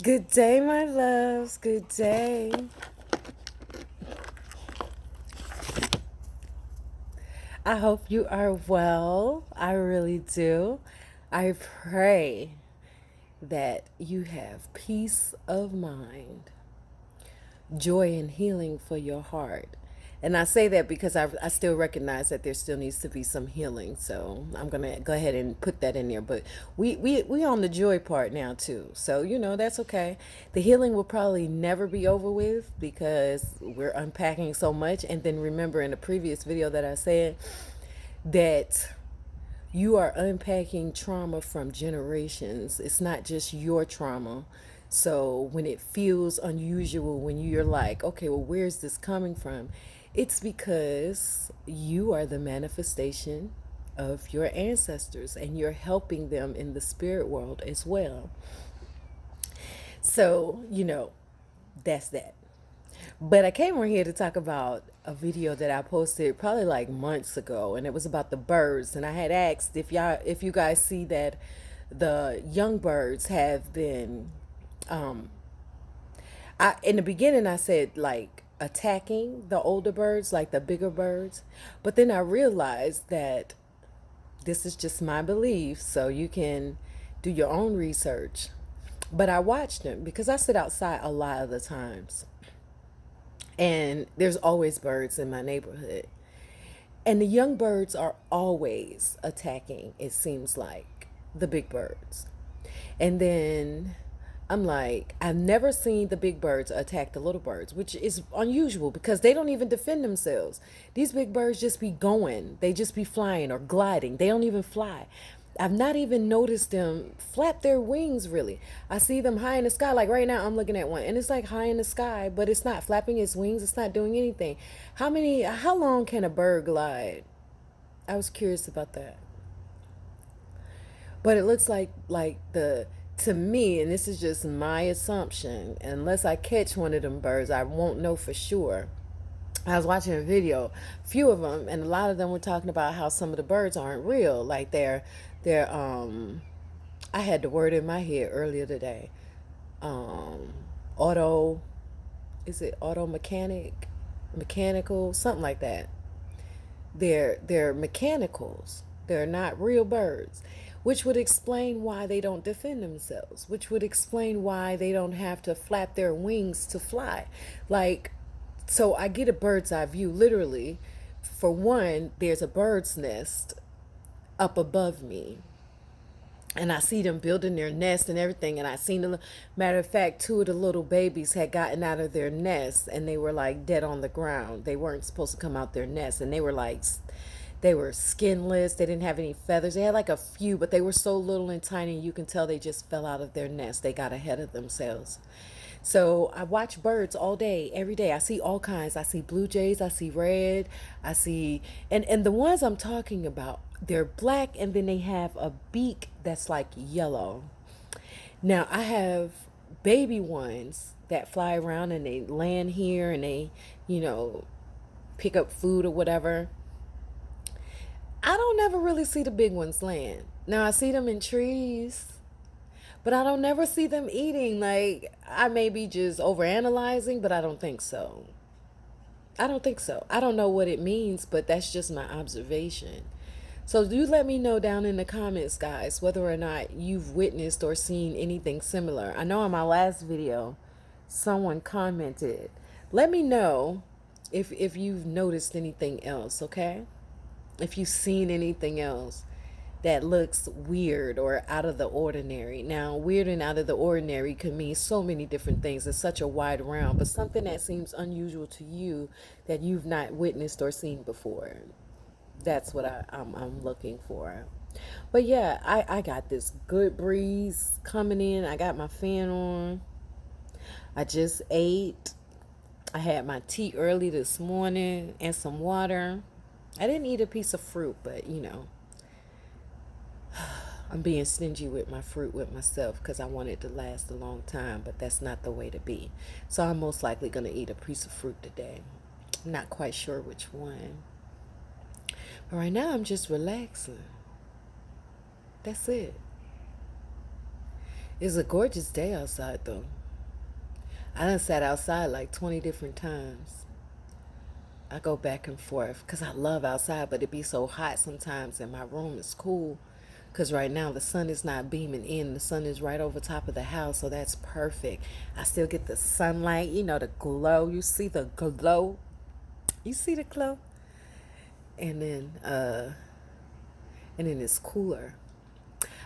Good day, my loves. Good day. I hope you are well. I really do. I pray that you have peace of mind, joy, and healing for your heart. And I say that because I still recognize that there still needs to be some healing. So I'm going to go ahead and put that in there. But we on the joy part now, too. So, that's okay. The healing will probably never be over with because we're unpacking so much. And then remember in the previous video that I said that you are unpacking trauma from generations. It's not just your trauma. So when it feels unusual, when you're like, okay, well, where's this coming from? It's because you are the manifestation of your ancestors and you're helping them in the spirit world as well. So, that's that. But I came on here to talk about a video that I posted probably like months ago, and it was about the birds. And I had asked if you guys see that the young birds have been. In the beginning, I said like attacking the older birds, like the bigger birds, but then I realized that this is just my belief, so you can do your own research. But I watched them because I sit outside a lot of the times and there's always birds in my neighborhood. And the young birds are always attacking, it seems like, the big birds. And then I'm like, I've never seen the big birds attack the little birds, which is unusual because they don't even defend themselves. These big birds just be going, they just be flying or gliding. They don't even fly. I've not even noticed them flap their wings really. I see them high in the sky. Like right now, I'm looking at one and it's like high in the sky, but it's not flapping its wings. It's not doing anything. How long can a bird glide? I was curious about that. But it looks like the to me, and this is just my assumption, unless I catch one of them birds, I won't know for sure. I was watching a video, few of them, and a lot of them were talking about how some of the birds aren't real. Like they're I had the word in my head earlier today. Um auto is it auto mechanic? Mechanical, something like that. They're mechanicals. They're not real birds, which would explain why they don't defend themselves, which would explain why they don't have to flap their wings to fly. Like, so I get a bird's eye view, literally. For one, there's a bird's nest up above me, and I see them building their nest and everything. And I seen the matter of fact, two of the little babies had gotten out of their nest and they were like dead on the ground. They weren't supposed to come out their nest, and they were skinless. They didn't have any feathers. They had like a few, but they were so little and tiny, you can tell they just fell out of their nest. They got ahead of themselves. So I watch birds all day, every day. I see all kinds. I see blue jays, I see red, I see and the ones I'm talking about, they're black and then they have a beak that's like yellow. Now I have baby ones that fly around and they land here and they, you know, pick up food or whatever. I don't ever really see the big ones land. Now I see them in trees, but I don't never see them eating. Like I may be just overanalyzing, but I don't think so. I don't think so. I don't know what it means, but that's just my observation. So do let me know down in the comments, guys, whether or not you've witnessed or seen anything similar. I know in my last video, someone commented. Let me know if you've noticed anything else, okay? If you've seen anything else that looks weird or out of the ordinary. Now, weird and out of the ordinary could mean so many different things. It's such a wide realm, but something that seems unusual to you that you've not witnessed or seen before. That's what I'm looking for. But yeah, I got this good breeze coming in. I got my fan on. I just ate. I had my tea early this morning and some water. I didn't eat a piece of fruit, but I'm being stingy with my fruit with myself because I want it to last a long time, but that's not the way to be. So I'm most likely going to eat a piece of fruit today. I'm not quite sure which one. But right now I'm just relaxing. That's it. It's a gorgeous day outside, though. I done sat outside like 20 different times. I go back and forth because I love outside, but it be so hot sometimes, and my room is cool. Because right now the sun is not beaming in. The sun is right over top of the house, so that's perfect. I still get the sunlight, the glow. You see the glow? You see the glow? And then, it's cooler.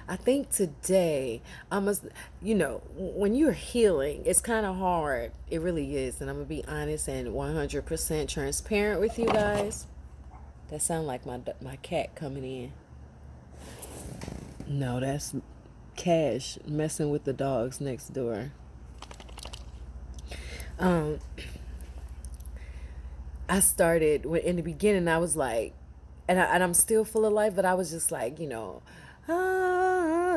I think today I must, when you're healing, it's kind of hard. It really is. And I'm going to be honest and 100% transparent with you guys. That sound like my cat coming in. No, that's Cash messing with the dogs next door. Um, I started in the beginning. I was like, and I'm still full of life, but I was just like,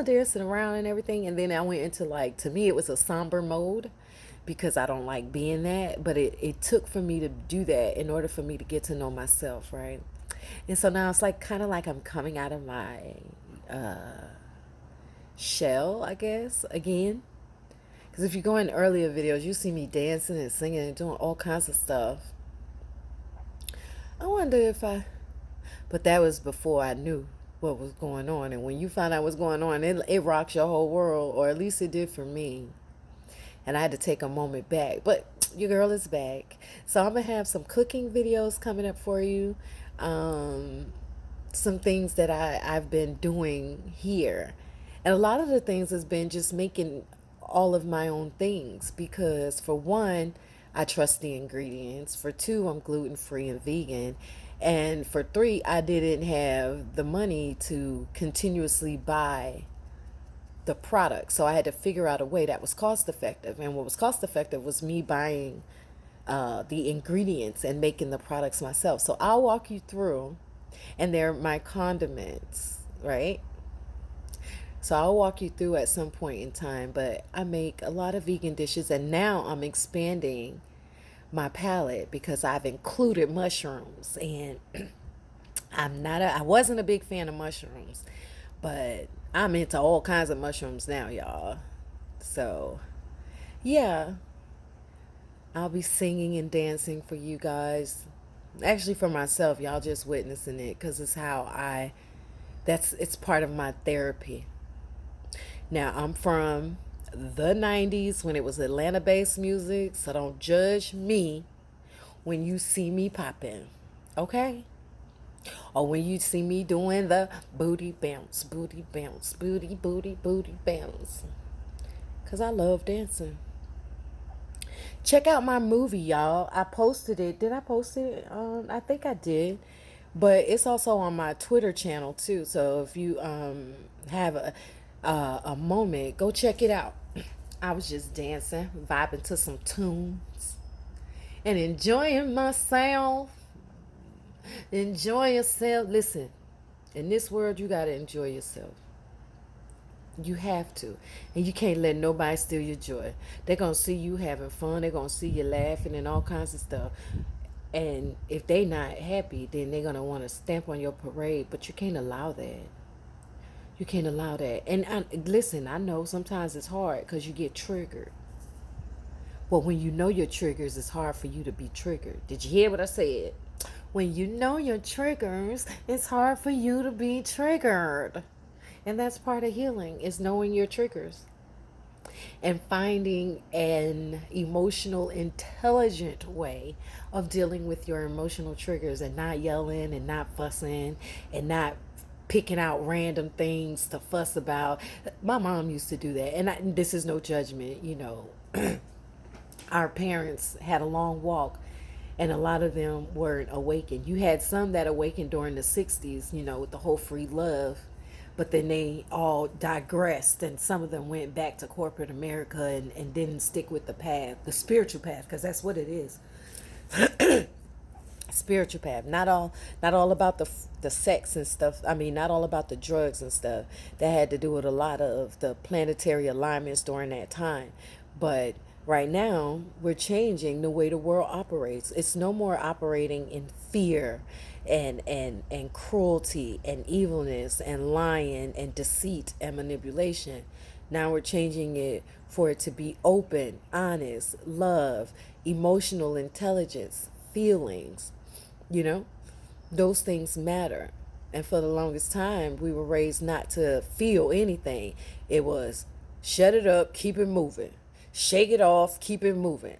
dancing around and everything. And then I went into like, to me, it was a somber mode because I don't like being that. But it took for me to do that in order for me to get to know myself, right? And so now it's like kind of like I'm coming out of my shell, I guess, again. Because if you go in earlier videos, you see me dancing and singing and doing all kinds of stuff. I wonder if but that was before I knew what was going on. And when you find out what's going on, it rocks your whole world, or at least it did for me. And I had to take a moment back. But your girl is back. So I'm going to have some cooking videos coming up for you. Some things that I've been doing here. And a lot of the things has been just making all of my own things because, for one, I trust the ingredients. For two, I'm gluten free and vegan. And for three, I didn't have the money to continuously buy the product. So I had to figure out a way that was cost effective. And what was cost effective was me buying the ingredients and making the products myself. So I'll walk you through, and they're my condiments, right? So I'll walk you through at some point in time, but I make a lot of vegan dishes, and now I'm expanding my palette because I've included mushrooms. And I wasn't a big fan of mushrooms, but I'm into all kinds of mushrooms now, y'all. So yeah, I'll be singing and dancing for you guys. Actually, for myself, y'all just witnessing it because it's how it's part of my therapy. Now, I'm from the 90s when it was Atlanta based music, so don't judge me when you see me popping, okay? Or when you see me doing the booty bounce, booty bounce, booty, booty, booty bounce. Because I love dancing. Check out my movie, y'all. I posted it. Did I post it? I think I did. But it's also on my Twitter channel too. So if you have a moment, go check it out. I was just dancing, vibing to some tunes, and enjoying myself. Enjoy yourself. Listen, in this world, you gotta enjoy yourself. You have to. And you can't let nobody steal your joy. They're going to see you having fun. They're going to see you laughing and all kinds of stuff. And if they not happy, then they're going to want to stamp on your parade. But you can't allow that. You can't allow that. And listen, I know sometimes it's hard because you get triggered. But when you know your triggers, it's hard for you to be triggered. Did you hear what I said? When you know your triggers, it's hard for you to be triggered. And that's part of healing, is knowing your triggers and finding an emotional, intelligent way of dealing with your emotional triggers, and not yelling and not fussing and not picking out random things to fuss about. My mom used to do that. And this is no judgment, Our parents had a long walk, and a lot of them weren't awakened. You had some that awakened during the 60s, with the whole free love. But then they all digressed, and some of them went back to corporate America and didn't stick with the path, the spiritual path, because that's what it is. Spiritual path. Not all about the sex and stuff. I mean, not all about the drugs and stuff. That had to do with a lot of the planetary alignments during that time. But right now, we're changing the way the world operates. It's no more operating in fear and cruelty and evilness and lying and deceit and manipulation. Now we're changing it for it to be open, honest, love, emotional intelligence, feelings. You know, those things matter. And for the longest time, we were raised not to feel anything. It was shut it up, keep it moving. Shake it off, keep it moving.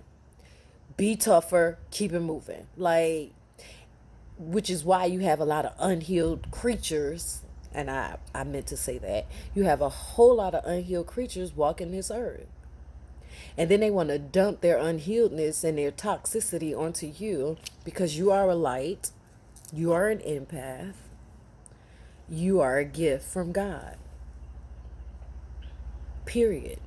Be tougher, keep it moving. Like, which is why you have a lot of unhealed creatures. And I meant to say that. You have a whole lot of unhealed creatures walking this earth. And then they want to dump their unhealedness and their toxicity onto you because you are a light, you are an empath, you are a gift from God. Period.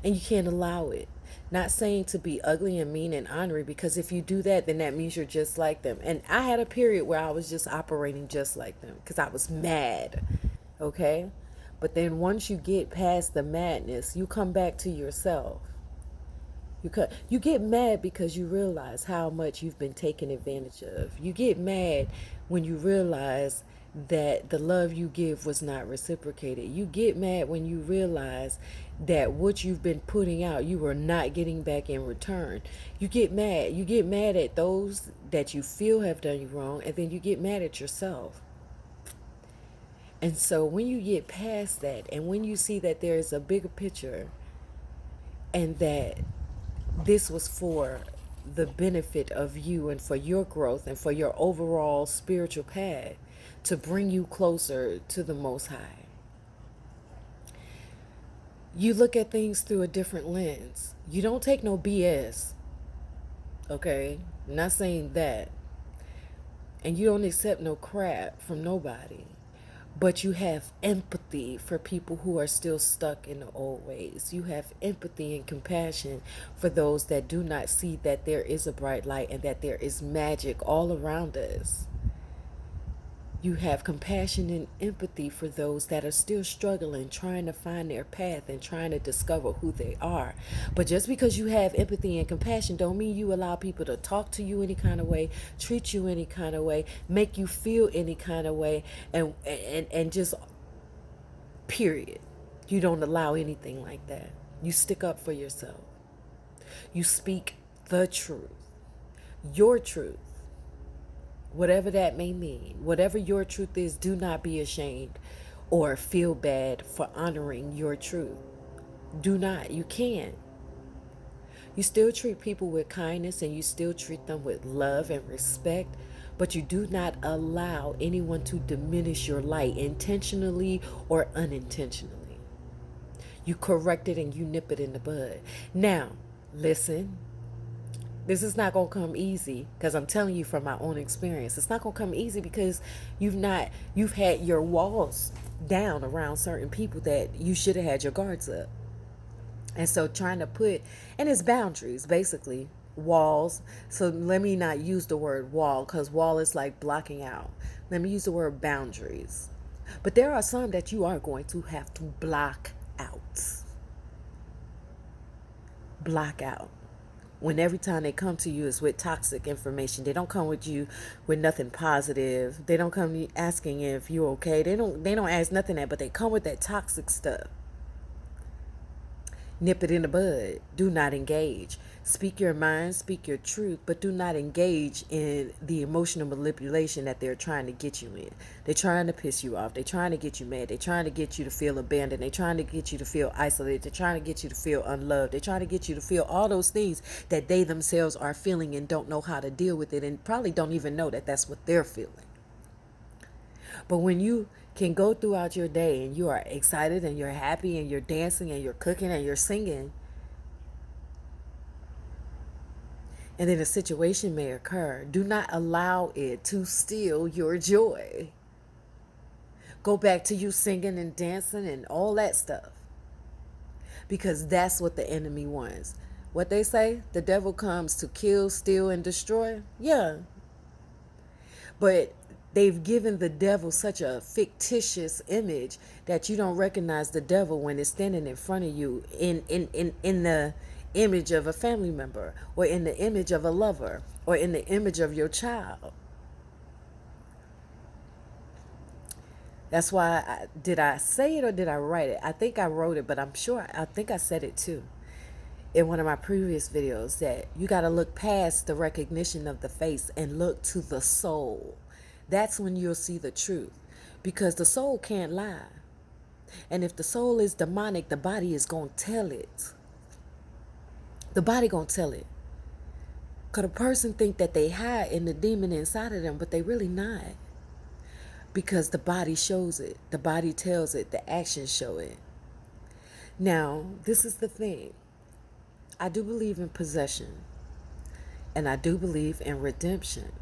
And you can't allow it. Not saying to be ugly and mean and ornery, because if you do that, then that means you're just like them. And I had a period where I was just operating just like them because I was mad. Okay? But then once you get past the madness, you come back to yourself. You get mad because you realize how much you've been taken advantage of. You get mad when you realize that the love you give was not reciprocated. You get mad when you realize that what you've been putting out, you are not getting back in return. You get mad. You get mad at those that you feel have done you wrong, and then you get mad at yourself. And so when you get past that, and when you see that there is a bigger picture, and that this was for the benefit of you and for your growth and for your overall spiritual path to bring you closer to the Most High, you look at things through a different lens. You don't take no BS, okay? I'm not saying that. And you don't accept no crap from nobody. But you have empathy for people who are still stuck in the old ways. You have empathy and compassion for those that do not see that there is a bright light and that there is magic all around us. You have compassion and empathy for those that are still struggling, trying to find their path and trying to discover who they are. But just because you have empathy and compassion don't mean you allow people to talk to you any kind of way, treat you any kind of way, make you feel any kind of way, and just period. You don't allow anything like that. You stick up for yourself. You speak the truth, your truth. Whatever that may mean, whatever your truth is, do not be ashamed or feel bad for honoring your truth. Do not. You can't. You still treat people with kindness and you still treat them with love and respect, but you do not allow anyone to diminish your light intentionally or unintentionally. You correct it and you nip it in the bud. Now, listen. This is not going to come easy because I'm telling you from my own experience. It's not going to come easy because you've had your walls down around certain people that you should have had your guards up. And so and it's boundaries, basically, walls. So let me not use the word wall because wall is like blocking out. Let me use the word boundaries. But there are some that you are going to have to block out. Block out. When every time they come to you is with toxic information. They don't come with you with nothing positive. They don't come asking if you're okay. They don't ask nothing but they come with that toxic stuff. Nip it in the bud. Do not engage. Speak your mind, speak your truth, but do not engage in the emotional manipulation that they're trying to get you in. They're trying to piss you off. They're trying to get you mad. They're trying to get you to feel abandoned. They're trying to get you to feel isolated. They're trying to get you to feel unloved. They're trying to get you to feel all those things that they themselves are feeling and don't know how to deal with it and probably don't even know that that's what they're feeling. But when you can go throughout your day and you are excited and you're happy and you're dancing and you're cooking and you're singing, and then a situation may occur, do not allow it to steal your joy. Go back to you singing and dancing and all that stuff. Because that's what the enemy wants. What they say, the devil comes to kill, steal, and destroy. Yeah. But they've given the devil such a fictitious image that you don't recognize the devil when it's standing in front of you in the image of a family member or in the image of a lover or in the image of your child. That's why did I say it or did I write it? I think I wrote it, but I'm sure I think I said it too in one of my previous videos, that you got to look past the recognition of the face and look to the soul. That's when you'll see the truth, because the soul can't lie. And if the soul is demonic, the body is going to tell it. The body going to tell it. Because a person think that they hide in the demon inside of them, but they really not. Because the body shows it. The body tells it. The actions show it. Now, this is the thing. I do believe in possession. And I do believe in redemption.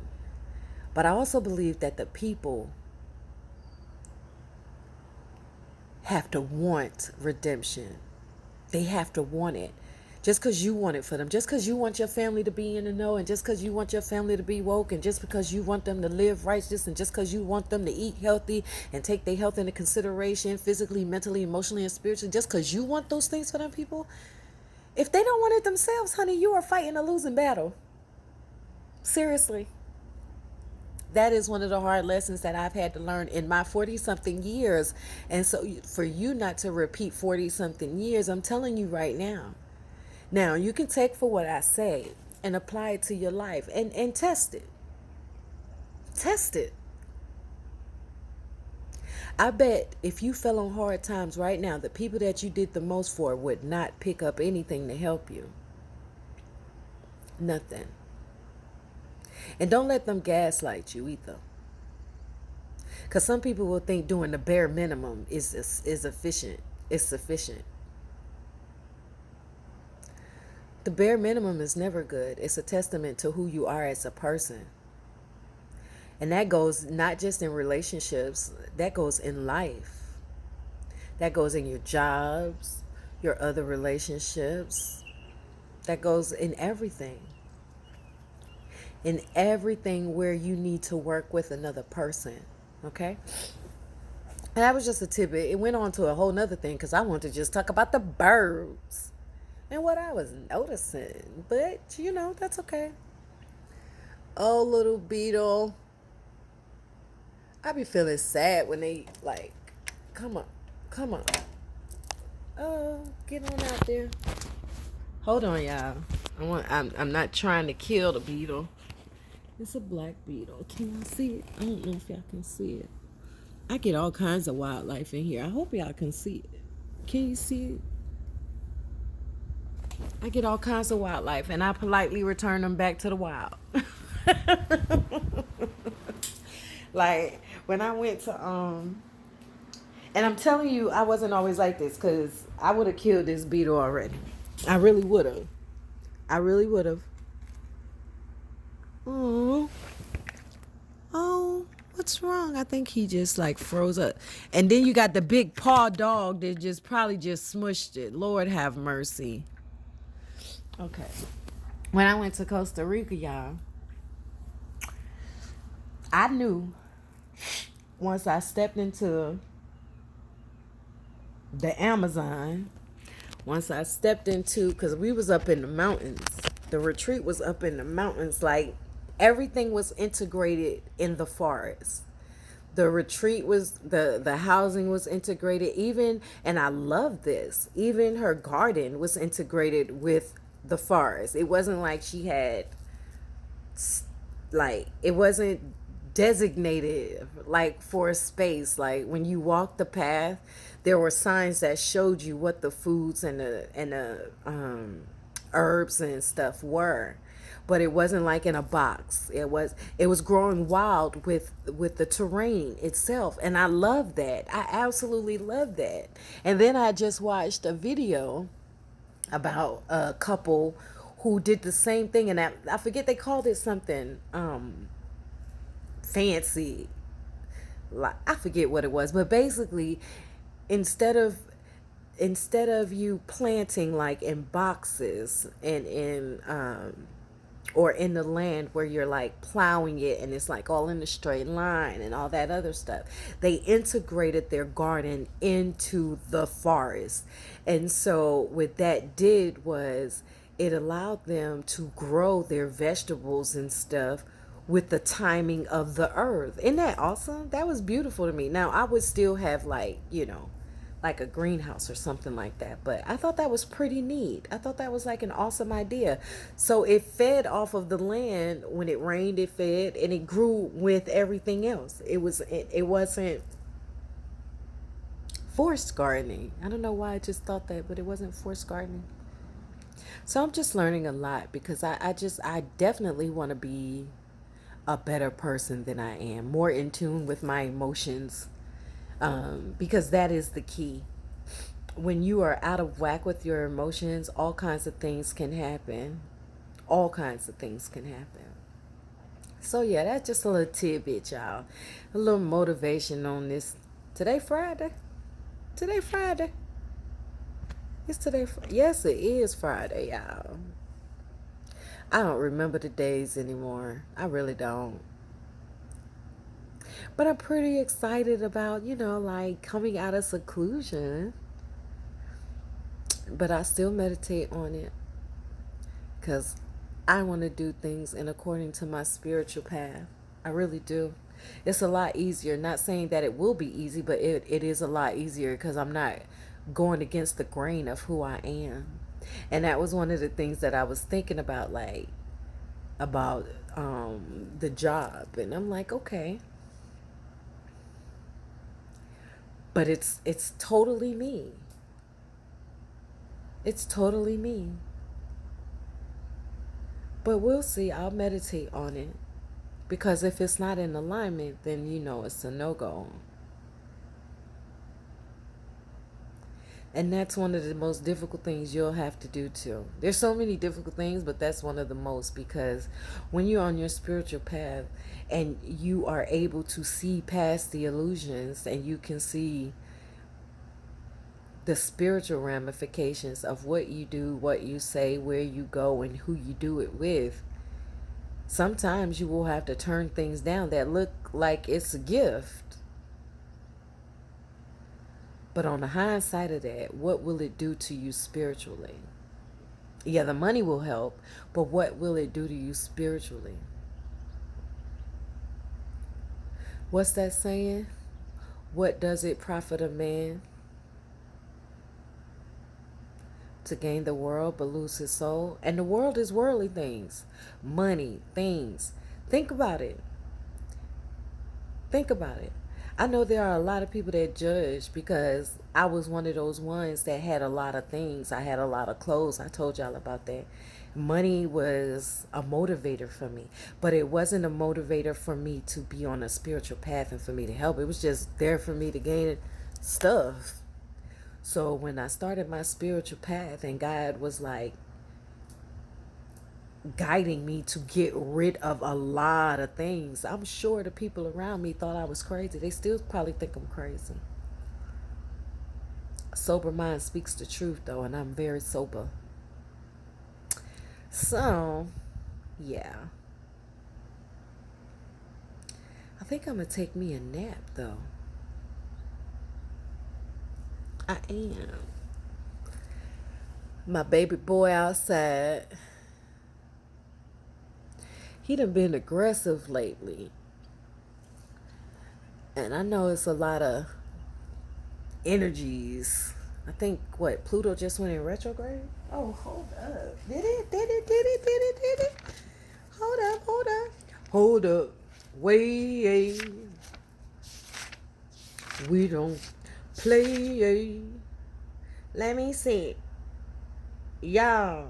But I also believe that the people have to want redemption. They have to want it. Just because you want it for them, just because you want your family to be in the know, and just because you want your family to be woke, and just because you want them to live righteous, and just because you want them to eat healthy and take their health into consideration physically, mentally, emotionally, and spiritually, just because you want those things for them people, if they don't want it themselves, honey, you are fighting a losing battle. Seriously. That is one of the hard lessons that I've had to learn in my 40-something years. And so for you not to repeat 40-something years, I'm telling you right now. Now, you can take for what I say and apply it to your life and test it. Test it. I bet if you fell on hard times right now, the people that you did the most for would not pick up anything to help you. Nothing. And don't let them gaslight you either. Because some people will think doing the bare minimum is efficient. It's sufficient. The bare minimum is never good. It's a testament to who you are as a person. And that goes not just in relationships, that goes in life. That goes in your jobs, your other relationships. That goes in everything. In everything where you need to work with another person. Okay? And that was just a tidbit. It went on to a whole nother thing because I wanted to just talk about the birds and what I was noticing. But, that's okay. Oh, little beetle. I be feeling sad when they, come on. Oh, get on out there. Hold on, y'all. I'm not trying to kill the beetle. It's a black beetle. Can y'all see it? I don't know if y'all can see it. I get all kinds of wildlife in here. I hope y'all can see it. Can you see it? I get all kinds of wildlife, and I politely return them back to the wild. Like, when I went to, and I'm telling you, I wasn't always like this, because I would have killed this beetle already. I really would have. Oh, what's wrong? I think he just froze up. And then you got the big paw dog that just probably just smushed it. Lord have mercy. Okay. When I went to Costa Rica, y'all, I knew once I stepped into the Amazon, because we was up in the mountains. The retreat was up in the mountains. Everything was integrated in the forest. The retreat was, the housing was integrated. And I love this, even her garden was integrated with the forest. It wasn't like she had, it wasn't designated for a space. When you walk the path, there were signs that showed you what the foods and the herbs and stuff were, but it wasn't in a box. It was growing wild with the terrain itself, and I love that. I absolutely love that. And then I just watched a video about a couple who did the same thing, and I forget, they called it something fancy. I forget what it was, but basically, instead of you planting in boxes and in or in the land where you're plowing it and it's all in a straight line and all that other stuff, they integrated their garden into the forest. And so what that did was it allowed them to grow their vegetables and stuff with the timing of the earth. Isn't that awesome? That was beautiful to me. Now, I would still have, like, like a greenhouse or something like that, but I thought that was pretty neat. I thought that was like an awesome idea. So it fed off of the land. When it rained, it fed, and it grew with everything else. It wasn't forced gardening. I don't know why I just thought that, but it wasn't forced gardening. So I'm just learning a lot, because I definitely want to be a better person than I am, more in tune with my emotions, because that is the key. When you are out of whack with your emotions, all kinds of things can happen. All kinds of things can happen. So yeah, that's just a little tidbit, y'all. A little motivation on this. Today Friday. Today Friday. It's today. Yes, it is Friday, y'all. I don't remember the days anymore. I really don't. But I'm pretty excited about, like coming out of seclusion. But I still meditate on it, because I want to do things in according to my spiritual path. I really do. It's a lot easier. Not saying that it will be easy, but it is a lot easier, because I'm not going against the grain of who I am. And that was one of the things that I was thinking about, like, about the job. And I'm like, okay. But it's totally me. It's totally me. But we'll see. I'll meditate on it. Because if it's not in alignment, then it's a no-go. And that's one of the most difficult things you'll have to do too. There's so many difficult things, but that's one of the most, because when you're on your spiritual path and you are able to see past the illusions, and you can see the spiritual ramifications of what you do, what you say, where you go, and who you do it with, sometimes you will have to turn things down that look like it's a gift. But on the hindsight of that, what will it do to you spiritually? Yeah, the money will help, but what will it do to you spiritually? What's that saying? What does it profit a man to gain the world but lose his soul? And the world is worldly things, money, things. Think about it. Think about it. I know there are a lot of people that judge, because I was one of those ones that had a lot of things. I had a lot of clothes. I told y'all about that. Money was a motivator for me, but it wasn't a motivator for me to be on a spiritual path and for me to help. It was just there for me to gain stuff. So when I started my spiritual path and God was like guiding me to get rid of a lot of things, I'm sure the people around me thought I was crazy. They still probably think I'm crazy. Sober mind speaks the truth, though, and I'm very sober. So, yeah. I think I'm going to take me a nap, though. I am. My baby boy outside, he done been aggressive lately. And I know it's a lot of energies. I think, Pluto just went in retrograde? Oh, hold up. Did it? Hold up. Wait. We don't play. Let me see. Y'all.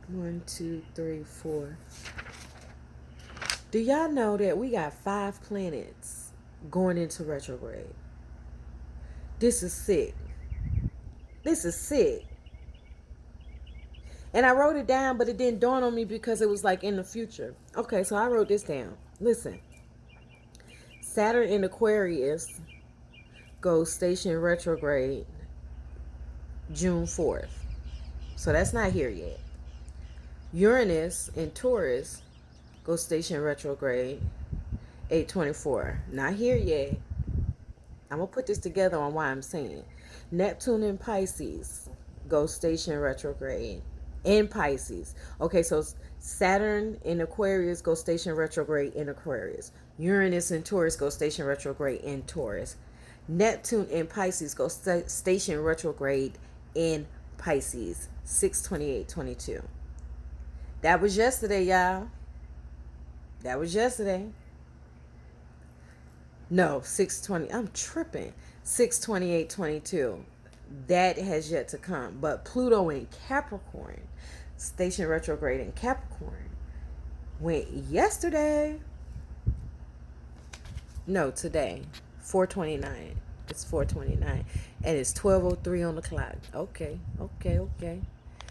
1, 2, 3, 4. Do y'all know that we got 5 planets going into retrograde? This is sick. And I wrote it down, but it didn't dawn on me because it was like in the future. Okay, so I wrote this down. Listen. Saturn in Aquarius goes station retrograde June 4th. So that's not here yet. Uranus in Taurus goes station retrograde 8/24. Not here yet. I'm going to put this together on why I'm saying. Neptune in Pisces goes station retrograde in Pisces. Okay, so Saturn in Aquarius goes station retrograde in Aquarius. Uranus in Taurus goes station retrograde in Taurus. Neptune in Pisces goes station retrograde in Pisces. 6/28/22. That was yesterday, y'all. That was yesterday. No, 6/20. I'm tripping. 6/28/22. That has yet to come. But Pluto in Capricorn, station retrograde in Capricorn, went yesterday. No, today. 4/29. It's 4/29. And it's 12:03 on the clock. Okay, okay, okay.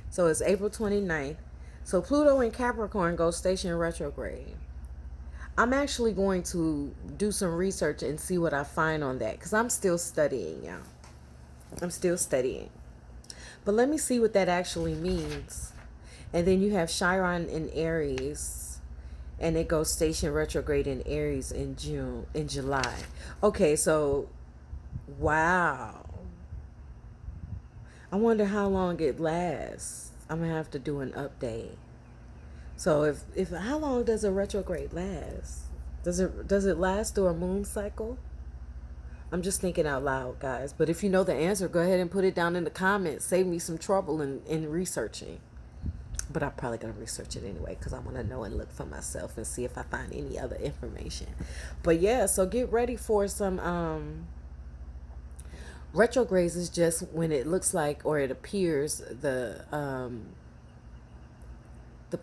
So it's April 29th. So Pluto in Capricorn goes station retrograde. I'm actually going to do some research and see what I find on that because I'm still studying, y'all. I'm still studying. But let me see what that actually means. And then you have Chiron in Aries, and it goes station retrograde in Aries in July. Okay, so wow. I wonder how long it lasts. I'm gonna have to do an update. So if how long does a retrograde last? Does it last through a moon cycle? I'm just thinking out loud, guys. But if you know the answer, go ahead and put it down in the comments. Save me some trouble in researching. But I'm probably going to research it anyway because I want to know and look for myself and see if I find any other information. But yeah, so get ready for some retrogrades is just when it looks like or it appears the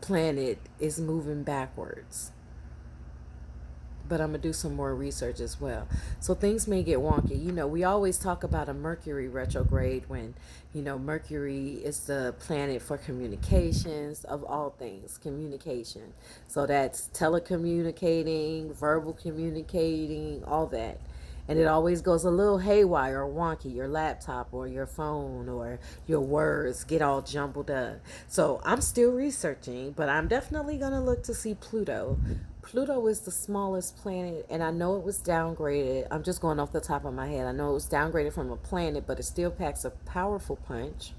planet is moving backwards. But I'm going to do some more research as well. So things may get wonky. We always talk about a Mercury retrograde when, Mercury is the planet for communications, of all things, communication. So that's telecommunicating, verbal communicating, all that. And it always goes a little haywire or wonky. Your laptop or your phone or your words get all jumbled up. So I'm still researching, but I'm definitely going to look to see Pluto. Pluto is the smallest planet, and I know it was downgraded. I'm just going off the top of my head. I know it was downgraded from a planet, but it still packs a powerful punch.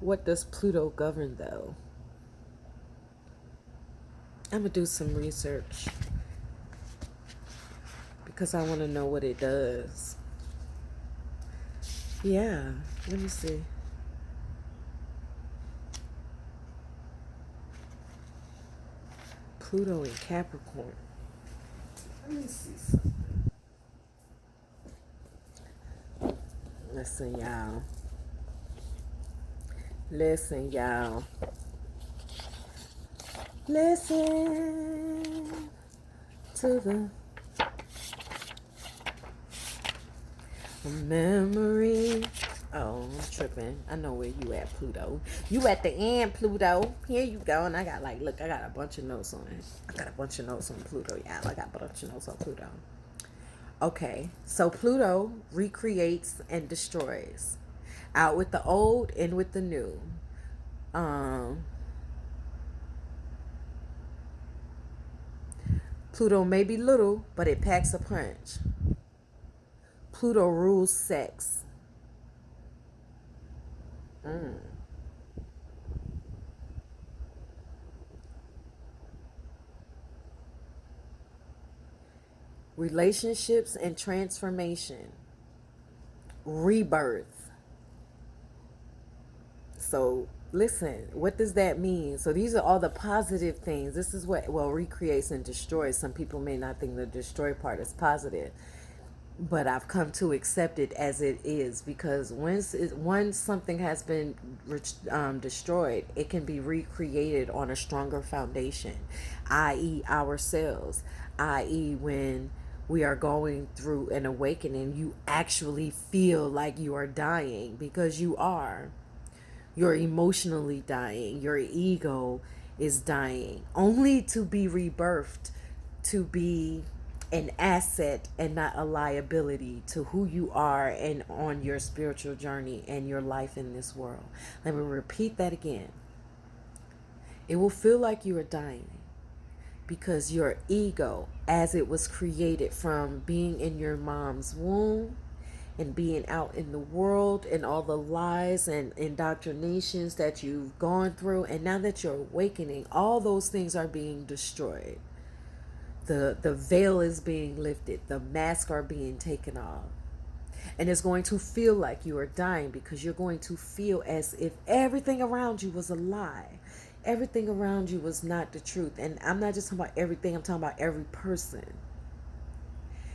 What does Pluto govern, though? I'm going to do some research because I want to know what it does. Yeah, let me see. Pluto in Capricorn. Let me see something. Listen, y'all. Listen, y'all. Listen to the memory. Oh, I'm tripping. I know where you at, Pluto. You at the end, Pluto. Here you go. And I got I got a bunch of notes on it. I got a bunch of notes on Pluto, y'all. I got a bunch of notes on Pluto. Okay, so Pluto recreates and destroys. Out with the old, in with the new. Pluto may be little, but it packs a punch. Pluto rules sex. Relationships and transformation. Rebirth. So listen, what does that mean? So these are all the positive things. This is what, recreates and destroys. Some people may not think the destroy part is positive, but I've come to accept it as it is because once something has been destroyed, it can be recreated on a stronger foundation, i.e. ourselves, i.e. when we are going through an awakening, you actually feel like you are dying because you are. You're emotionally dying. Your ego is dying, only to be rebirthed to be an asset and not a liability to who you are and on your spiritual journey and your life in this world. Let me repeat that again. It will feel like you are dying because your ego, as it was created from being in your mom's womb and being out in the world and all the lies and indoctrinations that you've gone through, and now that you're awakening, all those things are being destroyed. The veil is being lifted, the masks are being taken off. And it's going to feel like you are dying, because you're going to feel as if everything around you was a lie. Everything around you was not the truth. And I'm not just talking about everything, I'm talking about every person.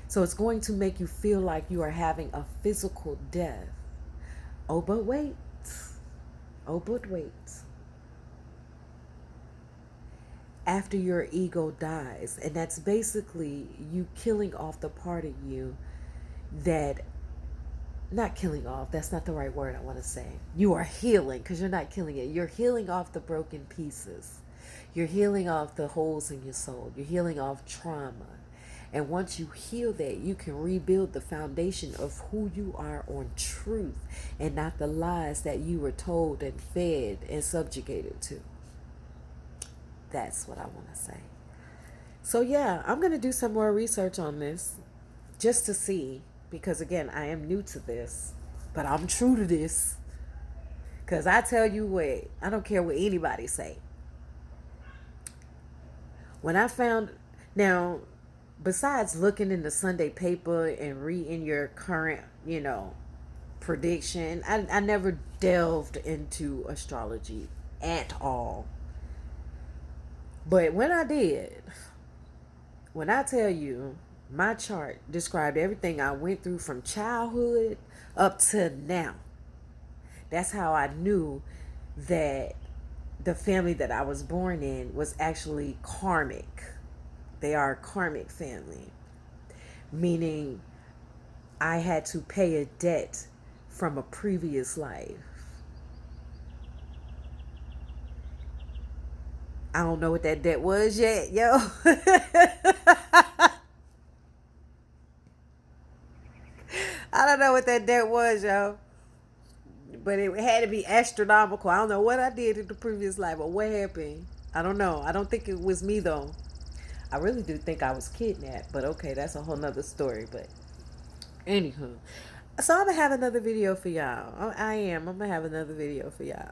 So it's going to make you feel like you are having a physical death. Oh, but wait. Oh, but wait. After your ego dies, and that's basically you killing off the part of you that, not killing off, that's not the right word I want to say. You are healing, because you're not killing it. You're healing off the broken pieces. You're healing off the holes in your soul. You're healing off trauma. And once you heal that, you can rebuild the foundation of who you are on truth, and not the lies that you were told and fed and subjugated to. That's what I want to say. So yeah, I'm going to do some more research on this just to see, because again, I am new to this, but I'm true to this. Because I tell you what, I don't care what anybody say. When I found, now, besides looking in the Sunday paper and reading your current, prediction, I never delved into astrology at all. But when I did, when I tell you, my chart described everything I went through from childhood up to now. That's how I knew that the family that I was born in was actually karmic. They are a karmic family, meaning I had to pay a debt from a previous life. I don't know what that debt was yet, yo. I don't know what that debt was, yo. But it had to be astronomical. I don't know what I did in the previous life or what happened. I don't know. I don't think it was me, though. I really do think I was kidnapped. But okay, that's a whole nother story. But anywho. So I'm going to have another video for y'all. I am. I'm going to have another video for y'all.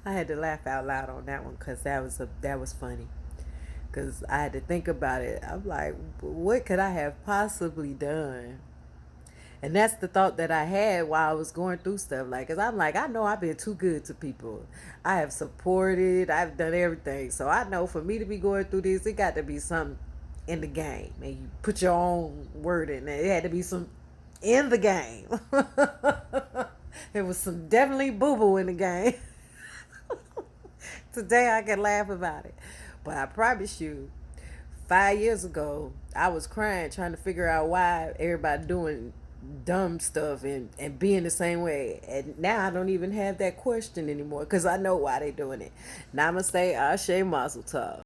I had to laugh out loud on that one because that was funny. Because I had to think about it. I'm like, what could I have possibly done? And that's the thought that I had while I was going through stuff. Like, because I'm like, I know I've been too good to people. I have supported. I've done everything. So I know for me to be going through this, it got to be something in the game. And you put your own word in there. It had to be some in the game. There was some definitely boo-boo in the game. Today I can laugh about it. But I promise you, 5 years ago, I was crying trying to figure out why everybody doing dumb stuff and being the same way. And now I don't even have that question anymore because I know why they doing it. Namaste, Ashe, Mazel Tov.